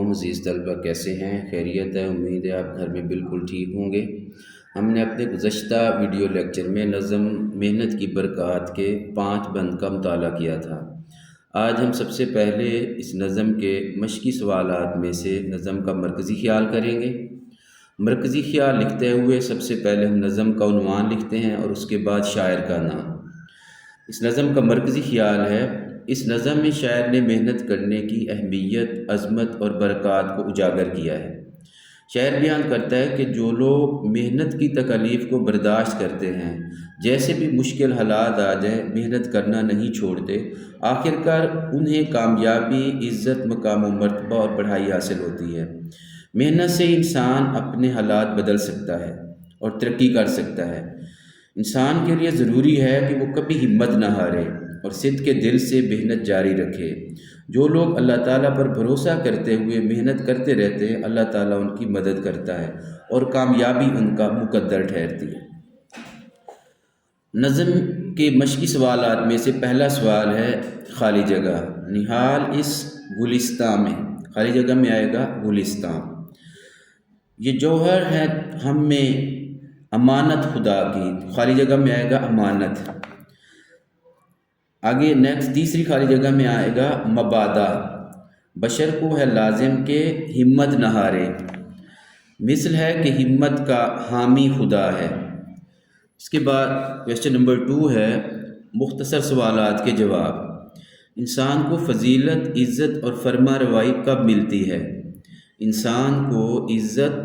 عزیز طلبہ، کیسے ہیں؟ خیریت ہے؟ امید ہے آپ گھر میں بالکل ٹھیک ہوں گے۔ ہم نے اپنے گزشتہ ویڈیو لیکچر میں نظم محنت کی برکات کے 5 بند کا مطالعہ کیا تھا۔ آج ہم سب سے پہلے اس نظم کے مشقی سوالات میں سے نظم کا مرکزی خیال کریں گے۔ مرکزی خیال لکھتے ہوئے سب سے پہلے ہم نظم کا عنوان لکھتے ہیں اور اس کے بعد شاعر کا نام۔ اس نظم کا مرکزی خیال ہے: اس نظم میں شاعر نے محنت کرنے کی اہمیت، عظمت اور برکات کو اجاگر کیا ہے۔ شاعر بیان کرتا ہے کہ جو لوگ محنت کی تکالیف کو برداشت کرتے ہیں، جیسے بھی مشکل حالات آ جائیں، محنت کرنا نہیں چھوڑتے، آخرکار انہیں کامیابی، عزت، مقام و مرتبہ اور بڑھائی حاصل ہوتی ہے۔ محنت سے انسان اپنے حالات بدل سکتا ہے اور ترقی کر سکتا ہے۔ انسان کے لیے ضروری ہے کہ وہ کبھی ہمت نہ ہارے اور صدق کے دل سے محنت جاری رکھے۔ جو لوگ اللہ تعالیٰ پر بھروسہ کرتے ہوئے محنت کرتے رہتے ہیں، اللہ تعالیٰ ان کی مدد کرتا ہے اور کامیابی ان کا مقدر ٹھہرتی ہے۔ نظم کے مشقی سوالات میں سے پہلا سوال ہے خالی جگہ۔ نہال اس گلستان میں، خالی جگہ میں آئے گا گلستان۔ یہ جوہر ہے ہم میں امانت خدا کی، خالی جگہ میں آئے گا امانت۔ آگے نیکسٹ تیسری خالی جگہ میں آئے گا مبادا۔ بشر کو ہے لازم کہ ہمت نہ ہارے، مثل ہے کہ ہمت کا حامی خدا ہے۔ اس کے بعد کویسچن نمبر 2 ہے مختصر سوالات کے جواب۔ انسان کو فضیلت، عزت اور فرما روائی کب ملتی ہے؟ انسان کو عزت،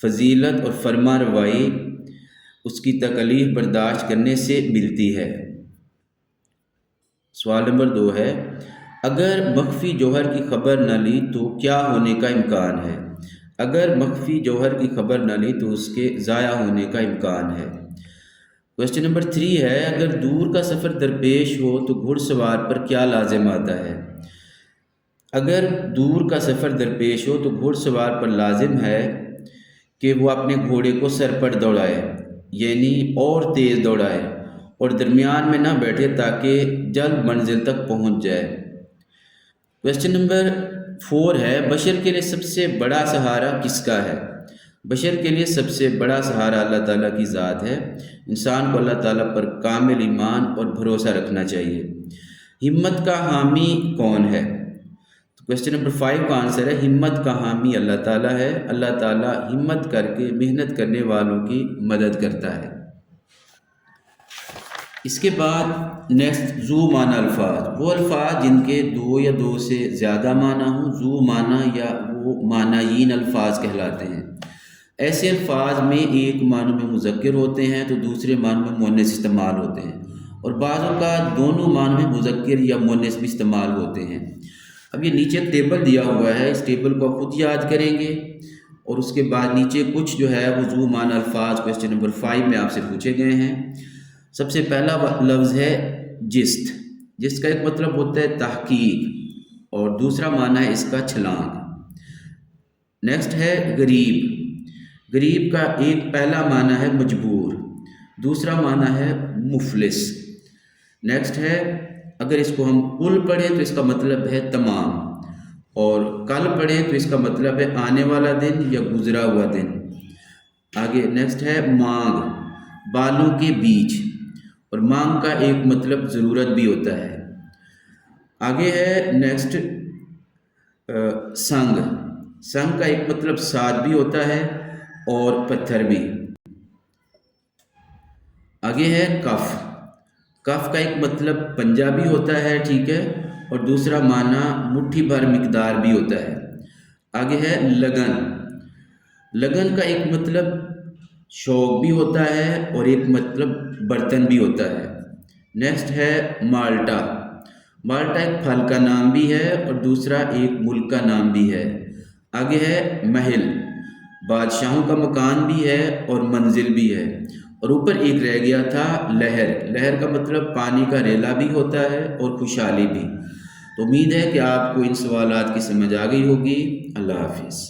فضیلت اور فرما روائی اس کی تکلیف برداشت کرنے سے ملتی ہے۔ سوال نمبر 2 ہے اگر مخفی جوہر کی خبر نہ لی تو کیا ہونے کا امکان ہے؟ اگر مخفی جوہر کی خبر نہ لی تو اس کے ضائع ہونے کا امکان ہے۔ کویسچن نمبر 3 ہے اگر دور کا سفر درپیش ہو تو گھڑ سوار پر کیا لازم آتا ہے؟ اگر دور کا سفر درپیش ہو تو گھڑ سوار پر لازم ہے کہ وہ اپنے گھوڑے کو سر پر دوڑائے، یعنی اور تیز دوڑائے اور درمیان میں نہ بیٹھے تاکہ جلد منزل تک پہنچ جائے۔ کویسچن نمبر 4 ہے بشر کے لیے سب سے بڑا سہارا کس کا ہے؟ بشر کے لیے سب سے بڑا سہارا اللہ تعالیٰ کی ذات ہے۔ انسان کو اللہ تعالیٰ پر کامل ایمان اور بھروسہ رکھنا چاہیے۔ ہمت کا حامی کون ہے؟ تو کویسچن نمبر 5 کا آنسر ہے ہمت کا حامی اللہ تعالیٰ ہے۔ اللہ تعالیٰ ہمت کر کے محنت کرنے والوں کی مدد کرتا ہے۔ اس کے بعد نیکسٹ ذو معنی الفاظ، وہ الفاظ جن کے 2 یا 2 سے زیادہ معنی ہوں، ذو معنی یا وہ معنیین الفاظ کہلاتے ہیں۔ ایسے الفاظ میں ایک معنی میں مذکر ہوتے ہیں تو دوسرے معنی میں مؤنث استعمال ہوتے ہیں، اور بعض اوقات دونوں معنی میں مذکر یا مؤنث بھی استعمال ہوتے ہیں۔ اب یہ نیچے ٹیبل دیا ہوا ہے، اس ٹیبل کو خود یاد کریں گے، اور اس کے بعد نیچے کچھ جو ہے وہ ذو معنی الفاظ کویسچن نمبر 5 میں آپ سے پوچھے گئے ہیں۔ سب سے پہلا لفظ ہے جست۔ جست کا ایک مطلب ہوتا ہے تحقیق اور دوسرا معنی ہے اس کا چھلانگ۔ نیکسٹ ہے غریب۔ غریب کا ایک پہلا معنی ہے مجبور، دوسرا معنی ہے مفلس۔ نیکسٹ ہے اگر اس کو ہم کل پڑھیں تو اس کا مطلب ہے تمام، اور کل پڑھیں تو اس کا مطلب ہے آنے والا دن یا گزرا ہوا دن۔ آگے نیکسٹ ہے مانگ، بالوں کے بیچ، اور مانگ کا ایک مطلب ضرورت بھی ہوتا ہے۔ آگے ہے نیکسٹ سنگ۔ سنگ کا ایک مطلب ساتھ بھی ہوتا ہے اور پتھر بھی۔ آگے ہے کف۔ کف کا ایک مطلب پنجہ بھی ہوتا ہے، ٹھیک ہے، اور دوسرا معنی مٹھی بھر مقدار بھی ہوتا ہے۔ آگے ہے لگن۔ لگن کا ایک مطلب شوق بھی ہوتا ہے اور ایک مطلب برتن بھی ہوتا ہے۔ نیکسٹ ہے مالٹا۔ مالٹا ایک پھل کا نام بھی ہے اور دوسرا ایک ملک کا نام بھی ہے۔ آگے ہے محل، بادشاہوں کا مکان بھی ہے اور منزل بھی ہے، اور اوپر ایک رہ گیا تھا لہر۔ لہر کا مطلب پانی کا ریلا بھی ہوتا ہے اور خوشحالی بھی۔ تو امید ہے کہ آپ کو ان سوالات کی سمجھ آ گئی ہوگی۔ اللہ حافظ۔